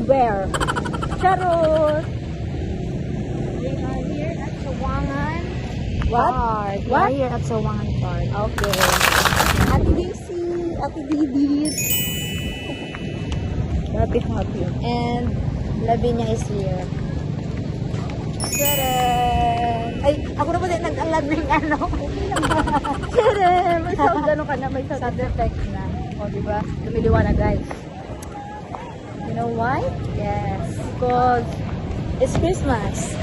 Where? Charot! We are here at Sawangan What? Park. We What? are here at Sawangan Park. Okay. Ate Daisy, Ate Didit. Happy. And Lavinia is here. Tcharam! Ay, ako na ba din nag-alam ng ano? Tcharam! May sound ka na, may sound effect na. O, diba? Lumiliwanag, guys. You know why? Yes. Because It's Christmas.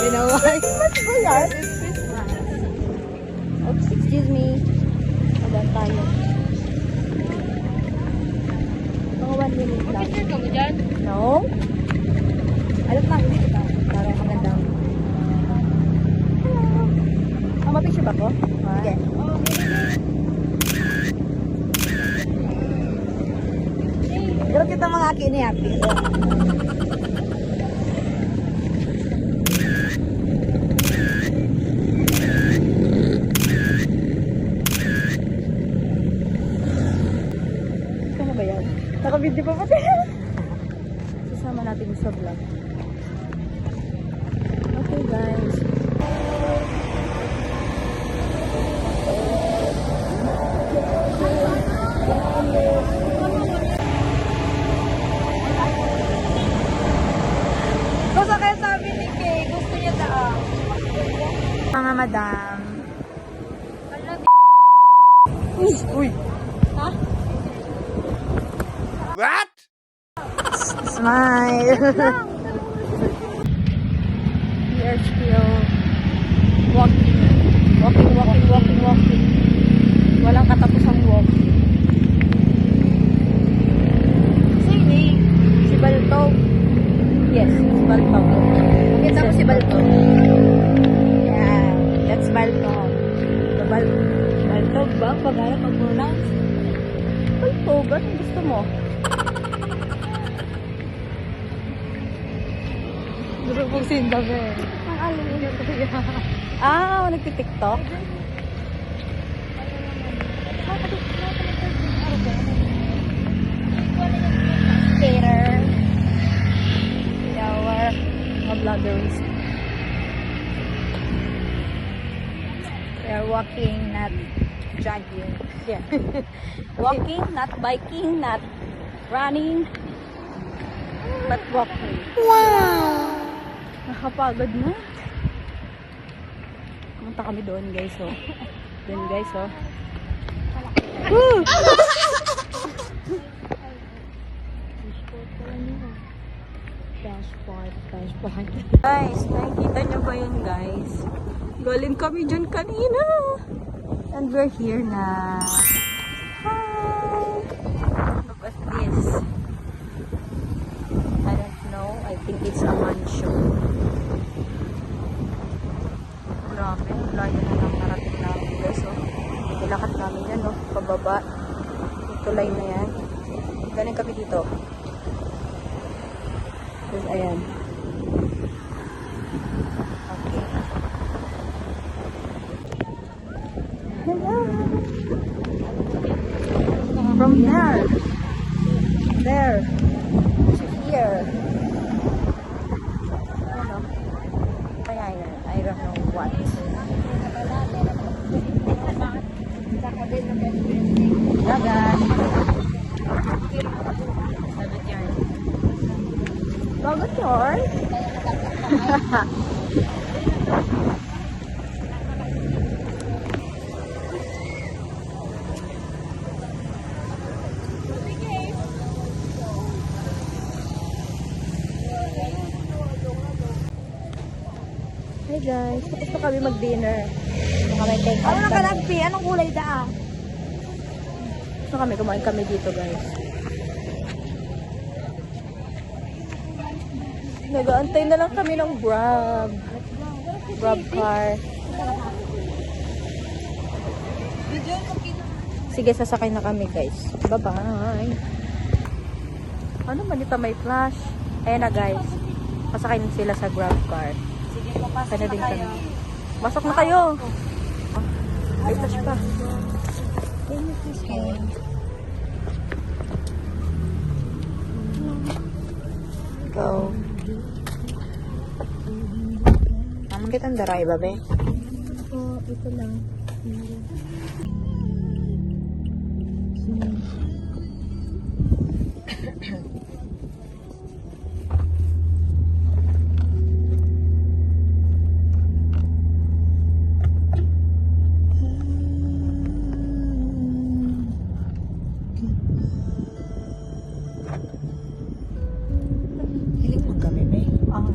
you know why? Mas ba yan? It's Christmas. Oops, excuse me. Adan tayo. Mga 1 minute lang. Picture ka mo dyan? No? Alam pa, hindi kita. Parang magandang. Hello. Mapicture ba ko? Sige. Pero kita mga kini happy. Ano ba yan? Naka-video pa pati. Sasama natin sa vlog. Okay guys. Basta kaya sabi ni Kay, gusto niya daan. Mga madam. Uy! Ha? What? Smile. We are still walking. Walking. Walang katapusang walking. Sini, si Baltog. Yes, si Baltog. Kita mo si Baltog. Yeah, that's Baltog. Baltog ba? Pag-ano pag-pronounce? Baltog, anong gusto mo? Gusto mong sindabe. Ang alin niyo to ya. Ah, nagtitiktok? Skater. Our mga vloggers. We are walking, not jogging. Yeah. Walking, not biking, not running, but walking. Wow! Nakapagod na. Pumunta kami doon guys, oh. Doon guys, oh. Woo! Dashboard. Guys, nakikita nyo ba yun guys? Galing kami dyan kanina. And we're here na. Hi! Look at this. I don't know. I think it's a mansion. Grabe. Layo na lang narating namin guys. Oh. Nilakad namin yan. Oh. Pababa. Yung tulay na yan. Galing kami dito. Tapos ayan. Okay. Hello. From there. There. To here. Ano? Kaya yan. I don't know what. Dagat. Dagat yan. Dagat yan? Hi guys, tapos na kami mag-dinner. Kami take Ano na kalagpi? Anong kulay daa? Tapos na kami, kumain kami dito guys. Nag-aantay na lang kami ng Grab. Grab car. Sige, sasakay na kami guys. Bye-bye. Ano man ito may flash? Ayan na guys. Pasakay na sila sa Grab car. Sige, papasok Sana na din kayo. kami. Masok na kayo. May flash pa. Okay. go. Naman kitang daray, babe. Oo, ito lang. Hiling mo kami, babe.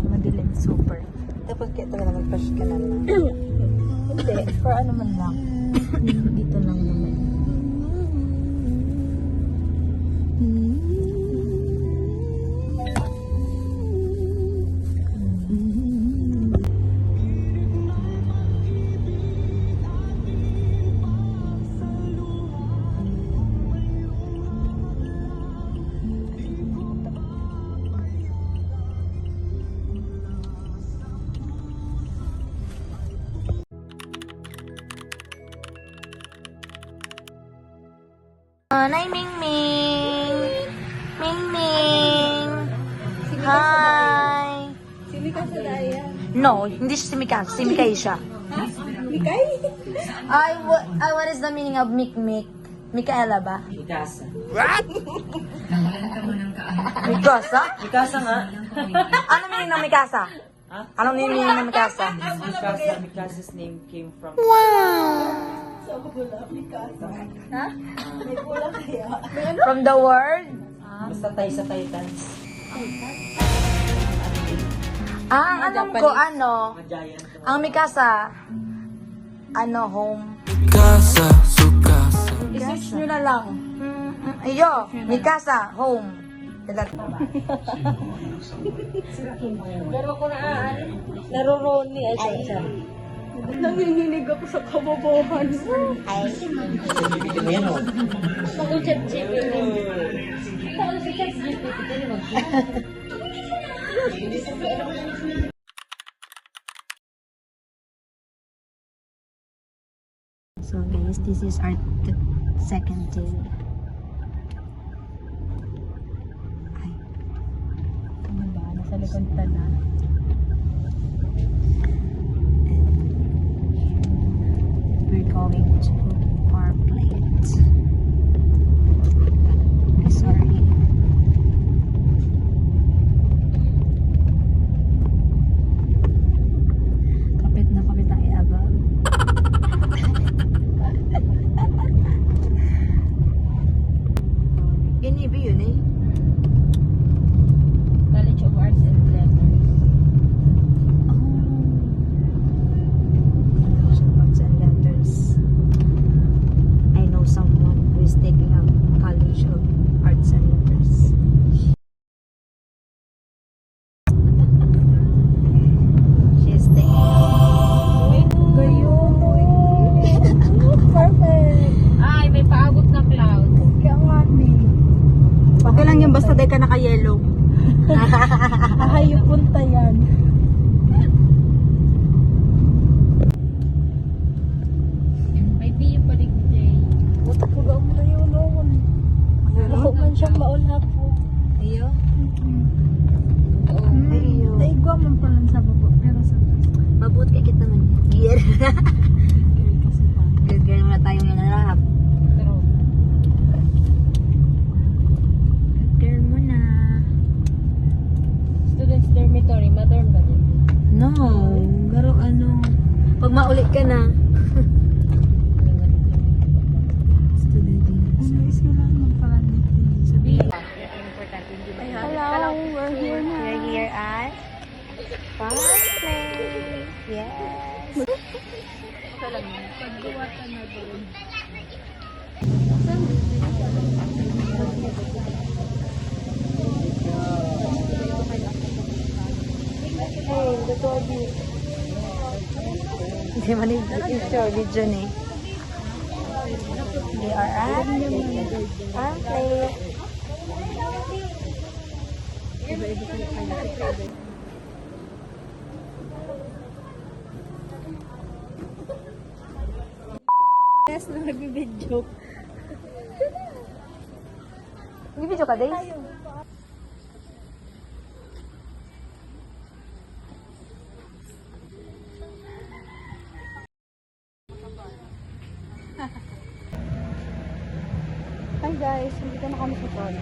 Madilim, super. Dapat kaya talaga mag-brush ka na lang. Hindi, for ano man lang. Dito lang naman. Nay Ming Ming! Ming Ming! Hi! Si Mika sa daya. No, hindi siya si Mika. Si Mikay siya. Mikay? What is the meaning of Mik? Mikaela ba? Mikasa. Mikasa? Mikasa nga. Ano meaning ng Mikasa? Ha? Anong meaning ng Mikasa? Mikasa's name came from... From the word? Basta tayo sa Titans. Ang alam ko, ano, Mga giant. ang Mikasa, home. Casa, su casa. I-search nyo na lang. Iyo, Mikasa, home. Pero kung naroroni ay siya. Nanginginig ako sa kabobohan. Ayan o. So guys, this is our second day. Ay, Ano ba? Nasa likod pa na. we're going to our plate. Sorry. Kapit na kapit ang iabang. Inibi yun eh. College of Arts and Letters. Arts and Letters. I know someone who is taking a College of Arts and Letters. She is taking. Perfect. Ay, may paabot na cloud. Kaya nga ni. Okay lang yung basta day ka naka-yellow. Ahayo punta yan. May biyo pa rin today. Huwag mo na yung noon. Huwag man siyang maula po. Iyo? Ayo. Naigwa man pala sa baba. Pero sa Mabuti kay kita man. Gear. kasi pa. Gear muna tayong nanarap. Pero, Gear muna. students dormitory, modern ba din? No. Pero pag maulit ka na. Ano is kailangan mo pala dito? Sabihin. Hello, we're here na. We're here at Parkland. Yes. Pagbuwatan na doon. Hindi man yung video ni. We are at Parkland. Yes, na nag-video. Nag-video ka, Days? guys, hindi na kami sa park.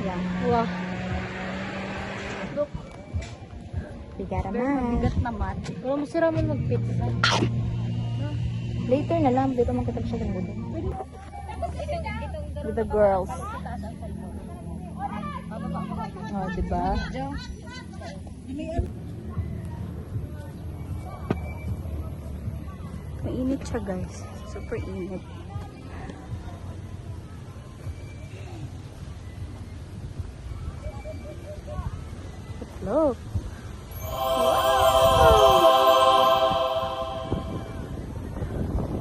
Yeah. Wow. Look. Bigat Very mabigat naman. Pero masira mo mag-pizza. Later na lang, dito man kita siya ng budo. With the girls. Oh, diba? Mainit siya guys. Super init. Look.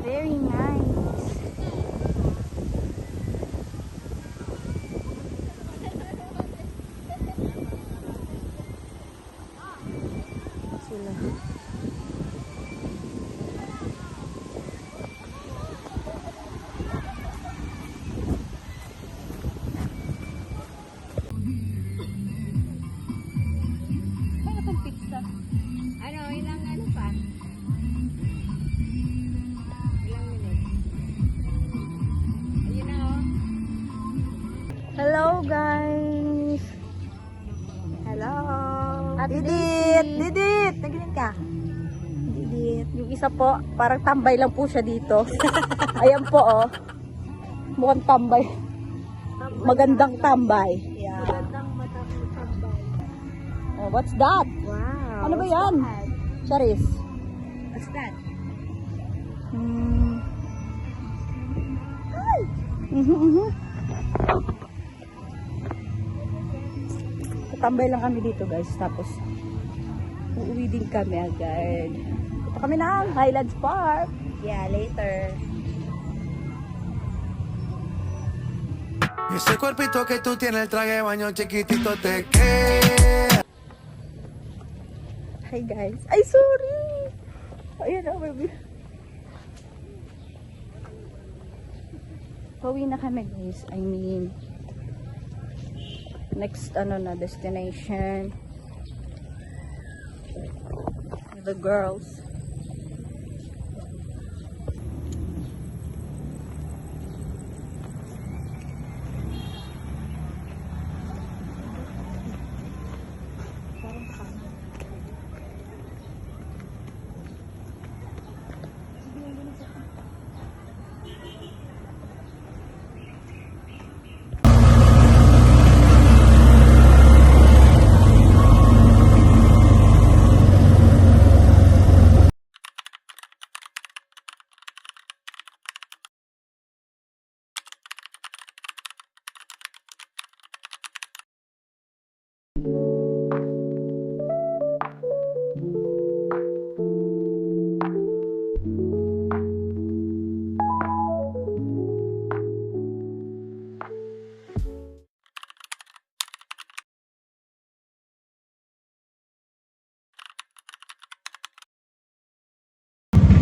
Very nice. Sila. Ano itong pizza? Ilang pa? Ilang minutes? Ayun na oh. Hello guys! Hello. At Didit! Didit! Naginig ka? Didit. Yung isa po, parang tambay lang po siya dito. Ayan po oh. Mukhang tambay. Magandang tambay. Yeah. Oh, what's that? Wow. Ano ba yan? Charis. What's that? Tatambay lang kami dito guys. Tapos, uuwi din kami agad. Ito kami na, Highlands Park. Yeah, later. Y ese cuerpito que tú tienes, el traje de baño chiquitito te queda. Hi guys. Ay, sorry! Ayan oh, baby. Pauwi na kami guys. I mean, next destination. The girls.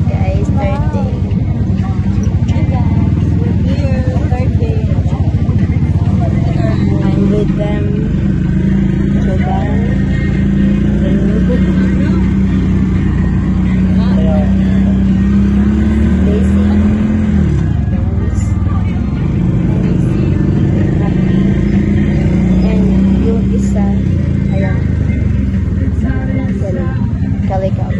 Guys, third day. I'm with them. Joban. Daisy. Rose. And yung isa, ayan. Kalikao.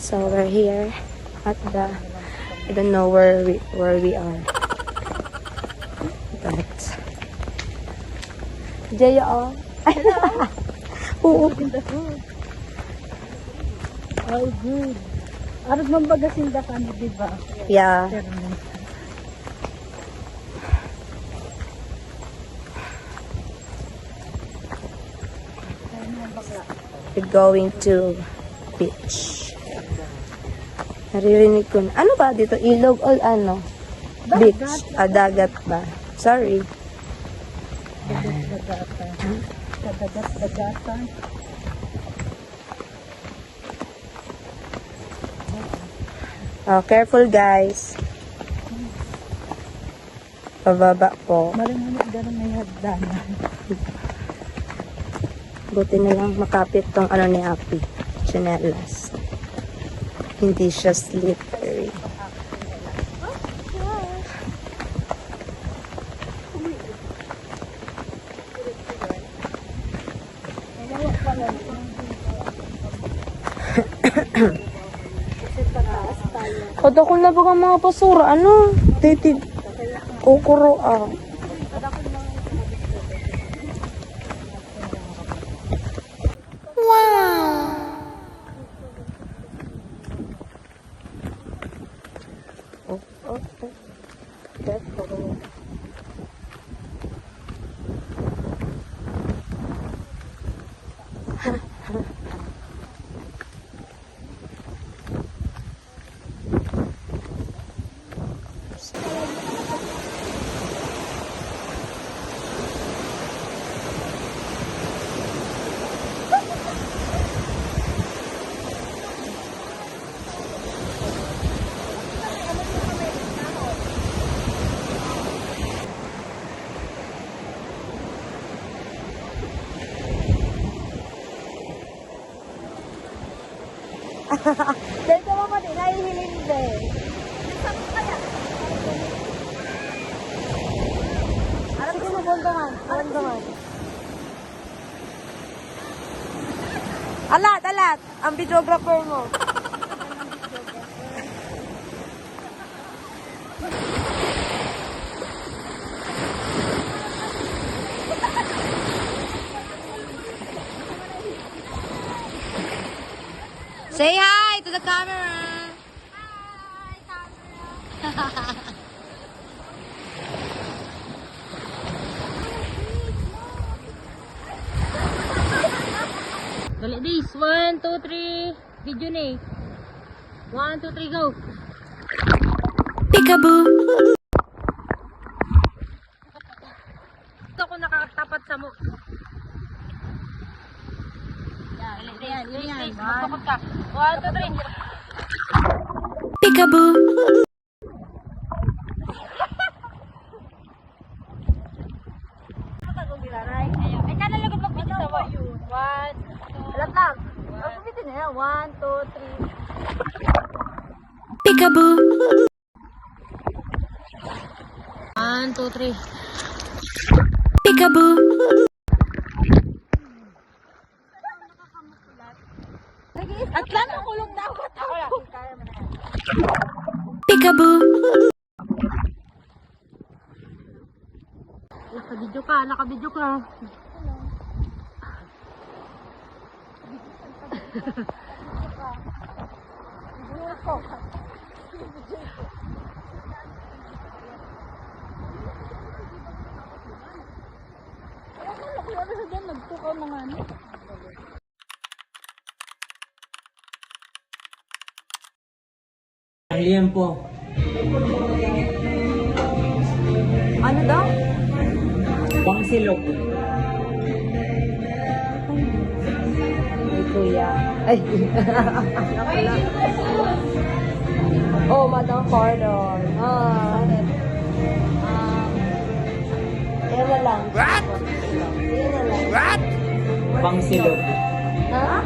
So we're here at the, I don't know where we are, but Jaya, oh. Oo. Oh, good. Arag mambagasin da kami, diba? Yeah. We're going to beach. Naririnig ko na. Ano ba dito? Ilog o ano? Beach. Dagat ba? Sorry. Dagat-dagatan. Oh, careful guys. Pababa po. Marinunod gano'n may hagdanan. Buti na lang makapit tong ano ni Happy. Chinelas. Hindi siya slippery. Kada ko na baga mga basura, ano? Titig. Kukuro, ah. Oh, oh, oh. Careful. Dito mo pa din, nahihilin din. Alam ko mo, bondoman. Alat! Ang videographer mo. Say hi to the camera. Dali this. 1, 2, 3. Video na eh. 1, 2, 3, go. Peekaboo. Ito ko nakatapat sa mo. Yan. Magpakot ka. 1, 2, 3. Peekaboo. Ay, kanalagot mag-video sa mo. 1. Alat lang. Ang gumitin na yan. 1, 2, 3. Peekaboo. 1, 2, 3. Peekaboo. At lang makulog na ako. Peekaboo. Nakabidyo ka. Ang liempo. Ano daw? Pangsilok. Ay, kuya. Ay. Oh, Madam Pardon. Yan na lang. What? Yan na lang. What? Pangsilok. Ha?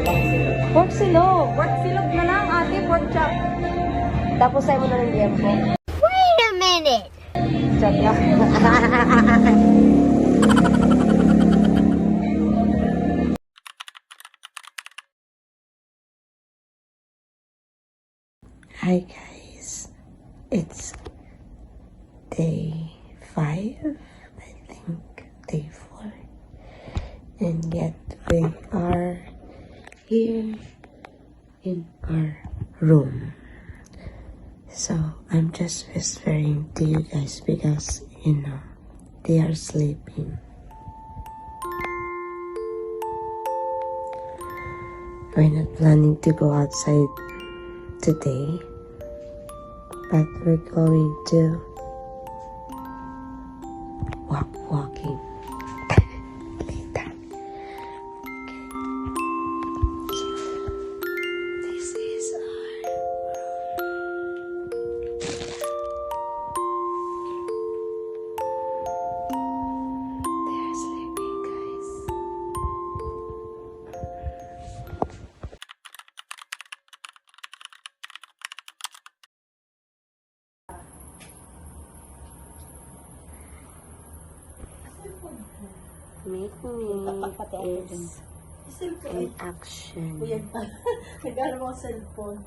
Pangsilok. Pork silog. Pork silog na lang, ate. Pork chop. Tapos sa'yo mo na ng liempo. Wait a minute. Chop na. Hi guys, it's day 5, I think, day 4, and yet we are here in our room. So I'm just whispering to you guys because, you know, they are sleeping. We're not planning to go outside today, but we're going to walking later. Okay. So, this is our Make me is in action. Nagano mo cellphone.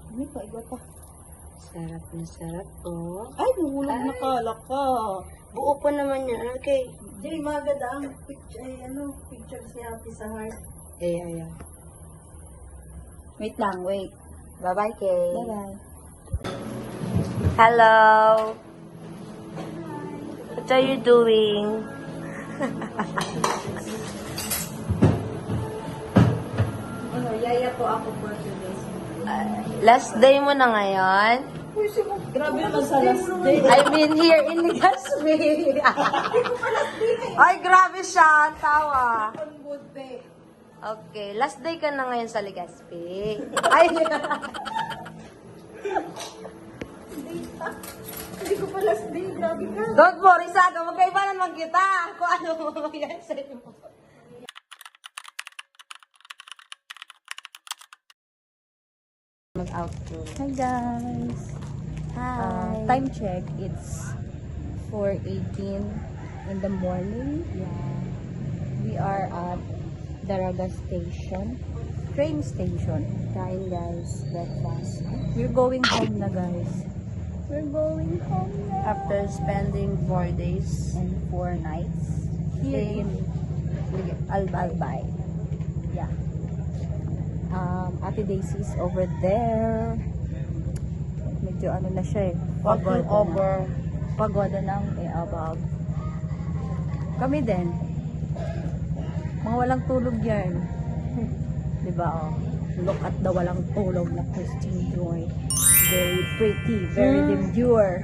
Ano pa, iba pa. Sarap na sarap, oh. Ay, nahulog na kala ka. Buo pa naman yan. Okay. Jay, maganda ang picture, picture si Happy sa heart. Ayan. Wait lang, wait. Bye-bye, Kay. Bye-bye. Hello. What are you doing? Ano, yaya po ako for today's. Last day mo na ngayon? Grabe naman sa last day. I mean, here in Legazpi. Ay, grabe siya. Ang tawa. Okay, last day ka na ngayon sa Legazpi. Ay, Hindi ko pa last day, grabe ka. don't worry, Saga. Magkaiba naman kita. Kung ano mo mangyayari sa'yo. Mag-outro. Hi guys. Hi. Time check, it's 4:18 in the morning. Yeah. We are at Daraga Station. Train station. Kain, guys. Breakfast. We're going home na guys. We're going home na. After spending 4 days. And 4 nights here in Albay. Yeah. Ate Daisy's over there. Medyo ano na siya eh. Walking Pagoda over. Na. Pagoda ng above. Kami din. Mga walang tulog yan. Diba oh? Look at the walang tulog na Christine Joy. Very pretty, very demure.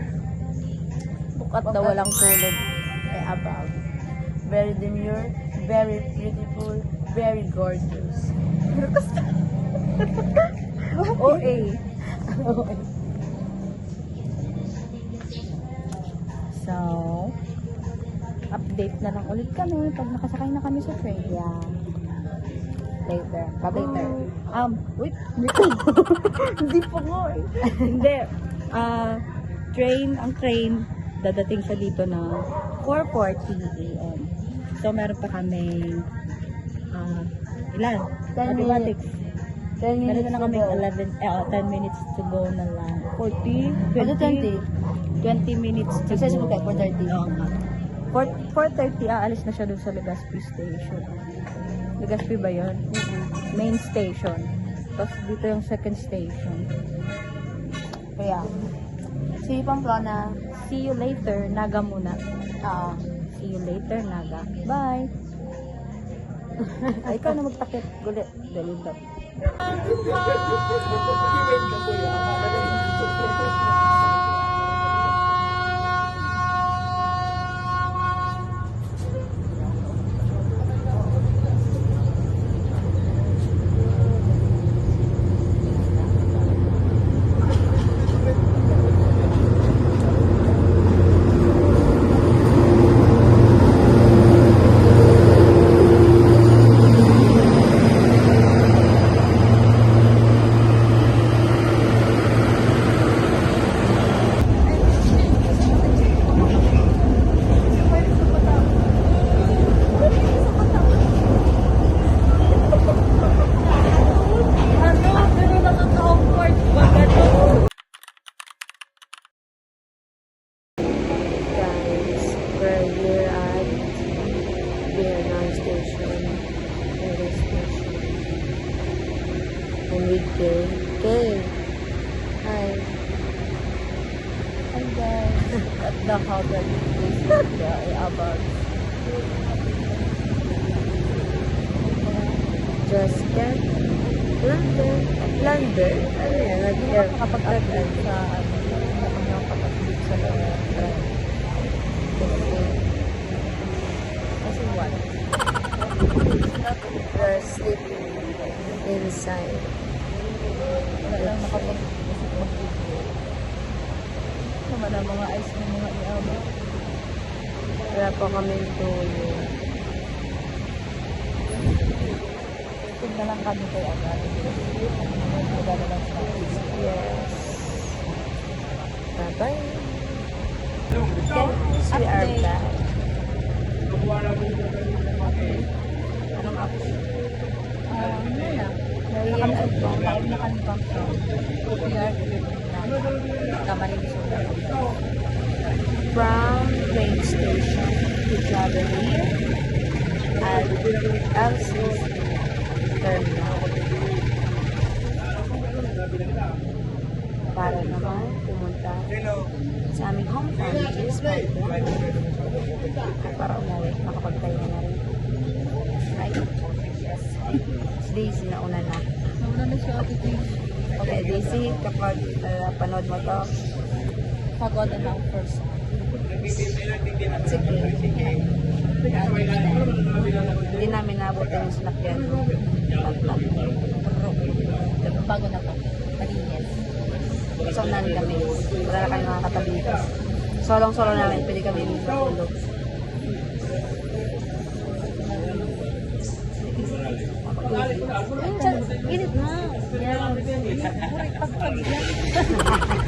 Look at the walang tulog above. Very demure, very beautiful, very gorgeous. OA. So, update na lang ulit kami pag nakasakay na kami sa train. Yeah. Later. Later. Wait. Hindi pa nga eh. Hindi. Ang train, dadating siya dito na 4:40 a.m. So, meron pa kami ilan? 10 Mathematics. 10 minutes Meron na kami 10 minutes to go na lang. 40? 20 minutes to Kasi go. mo kay 4:30. Oo nga. 4:30, aalis na siya doon sa Legazpi Station. Legazpi ba yun? Main station. Tapos dito yung second station. Kaya, see you Pamplona. See you later, Naga muna. See you later, Naga. Bye! Ay, ikaw na magtakip. Gulit. Dalindap. Guys, we're here at Vietnam Station. Railway Station. And with Kay. Hi. Hi guys. At the hotel place about Just get London. London? Ano yan? kapag-update sa kapag-update sa train. Kasi what? We're sleeping inside. Wala lang makapag-video. Naman ang mga ice ng mga iabot. Wala pa kami tulog. Tignan na lang kami kay agad. Magana lang sa Yes. Bye-bye. Okay, We are update. back. Anong app? Wala. Nakalimbang siya. PR na. Kamarin siya. From train station to travel here at LCC terminal. Para naman pumunta sa aming hometown, which is Manila. At para umuwi, makapagpahinga na rin. Right? Yes. Si Daisy na una na. Nauna na siya ate Daisy. Okay, Daisy, kapag panood mo to, Pagod na lang first. sige. Hindi namin nabutin yung sinakyan. Bago na po. Malinis. So, nani kami. Wala na kami mga katabi dito. Solong-solo namin. Pwede kami dito tulog. Init na. Yan. Pagpag yan.